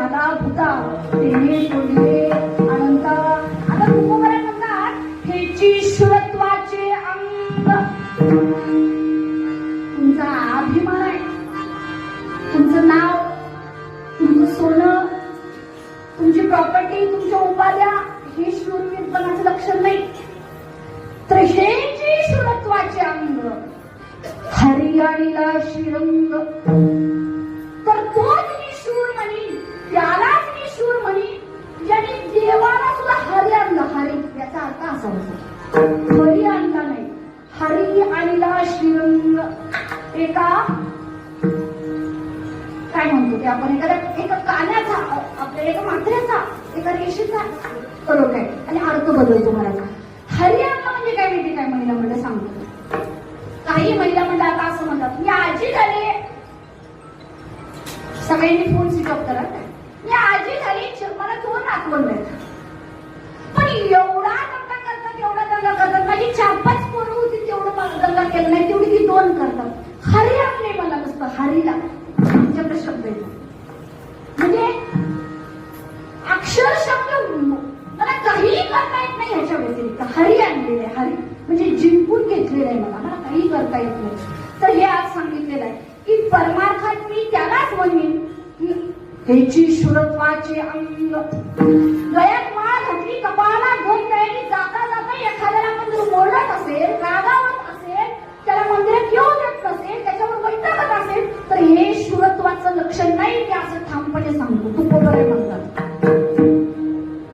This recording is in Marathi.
आला भूता तेने तोडले अनंत. आता तुकोबरा म्हणतात हेची ईश्वरत्वाचे अंग. तुमचा अभिमान आहे, तुमचं नाव, तुमचं सोनं, तुमची प्रॉपर्टी, तुमच्या उपाध्या हे शूरवीरपणाचं लक्षण नाही. तर हे जे शूरत्वाचे अंग हरियाणीला श्रीरंग, तर तोच मी शूर म्हणी, त्यालाच मी शूर म्हणी ज्याने देवाला सुद्धा हरी आणलं. हरी याचा अर्थ असा होता, हरी आणला नाही, हरी आणला श्रीरंग. एका काय म्हणतो ते आपण, एका कान्याचा, आपल्या एका मात्रेचा, एका रेषेचा फरक आहे आणि अर्थ बदलतो मराठा. हरियाणा म्हणजे काय माहिती काय महिला मंडळ सांगतो. काही महिला मंडळ आता असं म्हणतात मी आजी झाले, सगळ्यांनी फोन स्विच ऑफ करा, मी आजी झाली, मला 2 नातवंड आहेत. पण एवढा दंगा करतात, एवढा दंगा करतात, माझी 4-5 पोरं होती तेवढं दंगा केलं नाही, तेवढी ती 2 करतात. हरियाण नाही मला नसतं, हरीला आमच्याकडे शब्द येतो. म्हणजे अक्षर शब्द मला काही करता येत नाही ह्याच्या व्यतिरिक्त. हरी आणलेलं आहे, हरी म्हणजे जिंकून घेतलेलं आहे मला काही करता येत नाही. तर हे आज सांगितलेलं आहे की परमार्थात मी त्यालाच म्हणेन की हेची शूरत्वाचे अंग. गळ्यात माळ घातली, कपाळाला 2 गळ्यांनी